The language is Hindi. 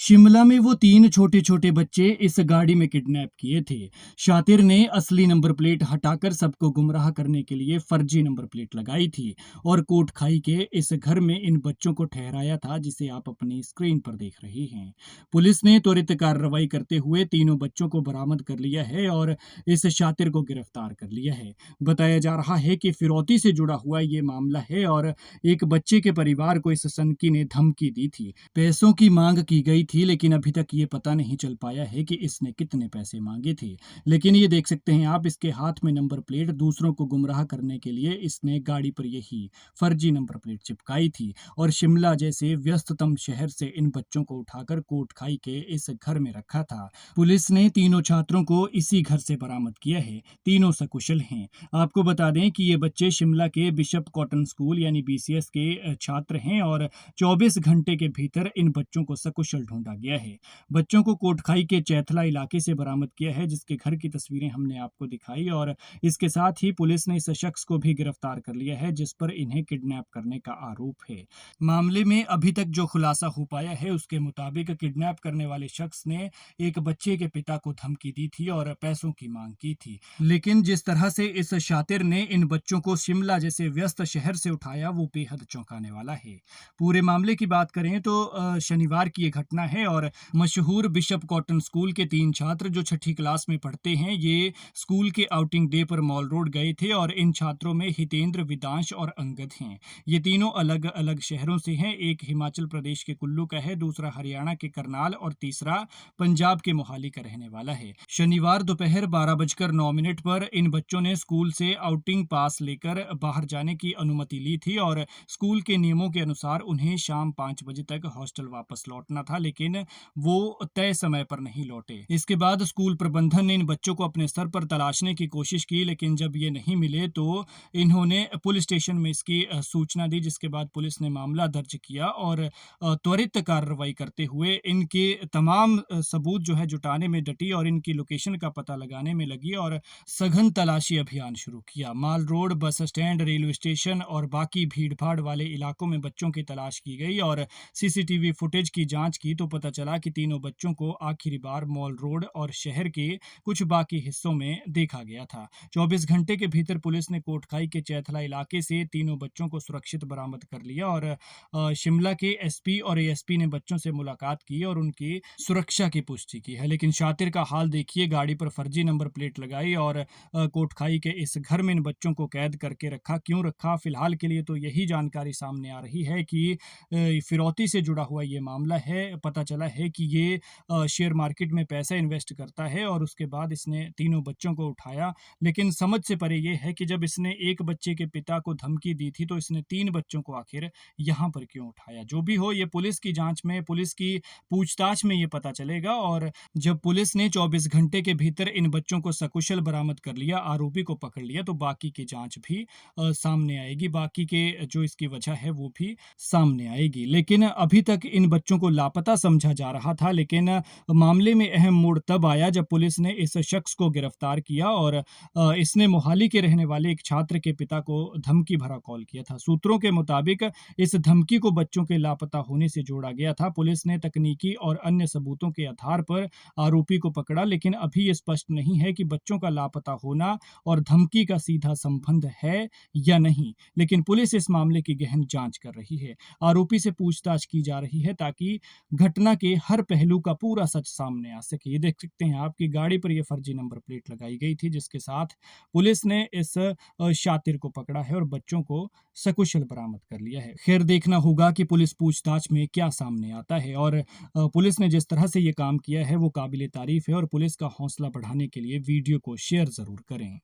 शिमला में वो 3 छोटे-छोटे बच्चे इस गाड़ी में किडनैप किए थे। शातिर ने असली नंबर प्लेट हटाकर सबको गुमराह करने के लिए फर्जी नंबर प्लेट लगाई थी और कोटखाई के इस घर में इन बच्चों को ठहराया था, जिसे आप अपनी स्क्रीन पर देख रहे हैं। पुलिस ने त्वरित कार्रवाई करते हुए तीनों बच्चों को बरामद कर लिया है और इस शातिर को गिरफ्तार कर लिया है। बताया जा रहा है कि फिरौती से जुड़ा हुआ ये मामला है और एक बच्चे के परिवार को इस सनकी ने धमकी दी थी। पैसों की मांग की गई थी, लेकिन अभी तक ये पता नहीं चल पाया है कि इसने कितने पैसे मांगे थे। लेकिन ये देख सकते हैं आप, इसके हाथ में नंबर प्लेट, दूसरों को गुमराह करने के लिए इसने गाड़ी पर यही फर्जी नंबर प्लेट चिपकाई थी और शिमला जैसे व्यस्ततम शहर से इन बच्चों को उठाकर कोटखाई के इस घर में रखा था। पुलिस ने तीनों छात्रों को इसी घर से बरामद किया है। तीनों सकुशल हैं। आपको बता दें कि ये बच्चे शिमला के बिशप कॉटन स्कूल यानी बीसीएस के छात्र हैं और 24 घंटे के भीतर इन बच्चों को सकुशल ढूंढा गया है। बच्चों को कोटखाई के चैथला इलाके से बरामद किया है, जिसके घर की तस्वीरें हमने आपको दिखाई और इसके साथ ही पुलिस ने इस शख्स को भी गिरफ्तार कर लिया है, जिस पर इन्हें किडनैप करने का आरोप है। मामले में अभी तक जो खुलासा हो पाया है उसके मुताबिक किडनैप करने वाले शख्स ने एक बच्चे के पिता को धमकी दी थी और पैसों की मांग की थी। लेकिन जिस तरह से इस शातिर ने इन बच्चों को शिमला जैसे व्यस्त शहर से उठाया, वो बेहद चौंकाने वाला है। पूरे मामले की बात करें तो शनिवार की ये घटना है और मशहूर बिशप कॉटन स्कूल के 3 छात्र जो 6ठी क्लास में पढ़ते हैं, ये स्कूल के आउटिंग डे पर मॉल रोड गए थे और इन छात्रों में हितेंद्र, विदांश और अंगद हैं। ये तीनों अलग अलग शहरों से हैं। एक हिमाचल प्रदेश के कुल्लू का है, दूसरा हरियाणा के करनाल और तीसरा पंजाब के मोहाली का रहने वाला है। शनिवार दोपहर 12:09 पर इन बच्चों ने स्कूल से आउटिंग पास लेकर बाहर जाने की अनुमति ली थी और स्कूल के नियमों के अनुसार उन्हें शाम 5 बजे तक हॉस्टल वापस लौटना था, लेकिन वो तय समय पर नहीं लौटे। इसके बाद स्कूल प्रबंधन ने इन बच्चों को अपने स्तर पर तलाशने की कोशिश की, लेकिन जब ये नहीं मिले तो इन्होंने पुलिस स्टेशन में इसकी सूचना दी, जिसके बाद पुलिस ने मामला दर्ज किया और त्वरित कार्रवाई करते हुए इनके तमाम सबूत जो है जुटाने में डटी और इनकी लोकेशन का पता लगाने में लगी और सघन तलाशी अभियान शुरू किया। Mall road, bus stand, railway station और बाकी भीड़-भाड़ वाले इलाकों में बच्चों की तलाश की गई और सीसीटीवी फुटेज की जांच की तो पता चला कि तीनों बच्चों को आखिरी बार मॉल रोड और शहर के कुछ बाकी हिस्सों में देखा गया था। 24 घंटे के भीतर पुलिस ने कोटखाई के चैथला इलाके से तीनों बच्चों को सुरक्षित बरामद कर लिया और शिमला के एसपी और एएसपी ने बच्चों से मुलाकात की और उनकी सुरक्षा की पुष्टि की है। लेकिन शातिर का हाल देखिए, गाड़ी पर फर्जी नंबर प्लेट लगाई और कोटखाई के इस घर में इन बच्चों को कैद करके रखा। क्यों रखा? फिलहाल के लिए तो यही जानकारी सामने आ रही है कि फिरौती से जुड़ा हुआ ये मामला है। पता चला है कि ये शेयर मार्केट में पैसा इन्वेस्ट करता है और उसके बाद इसने तीनों बच्चों को उठाया। लेकिन समझ से परे ये है कि जब इसने एक बच्चे के पिता को धमकी दी थी, तो इसने 3 बच्चों को आखिर यहाँ पर क्यों उठाया? जो भी हो, ये पुलिस की जांच में, पुलिस की पूछताछ में ये पता चलेगा और जब पुलिस ने 24 घंटे के भीतर इन बच्चों को सकुशल बरामद कर लिया, आरोपी को पकड़ लिया, तो बाकी की जांच भी सामने आएगी। बाकी के जो इसकी वजह है वो भी सामने आएगी। लेकिन अभी तक इन बच्चों को लापता समझा जा रहा था, लेकिन मामले में अहम मोड़ तब आया जब पुलिस ने इस शख्स को गिरफ्तार किया और इसने मोहाली के रहने वाले एक छात्र के पिता को धमकी भरा कॉल किया था। सूत्रों के मुताबिक इस धमकी को बच्चों के लापता होने से जोड़ा गया था। पुलिस ने तकनीकी और अन्य सबूतों के आधार पर आरोपी को पकड़ा, लेकिन अभी ये स्पष्ट नहीं है कि बच्चों का लापता होना और धमकी का सीधा संबंध है या नहीं। लेकिन पुलिस इस मामले की गहन जांच कर रही है। आरोपी से पूछताछ की जा रही है ताकि घटना के हर पहलू का पूरा सच सामने आ सके। ये देख सकते हैं, आपकी गाड़ी पर यह फर्जी नंबर प्लेट लगाई गई थी, जिसके साथ पुलिस ने इस शातिर को पकड़ा है और बच्चों को सकुशल बरामद कर लिया है। खैर, देखना होगा कि पुलिस पूछताछ में क्या सामने आता है और पुलिस ने जिस तरह से ये काम किया है वो काबिले तारीफ है और पुलिस का हौसला बढ़ाने के लिए वीडियो को शेयर जरूर करें।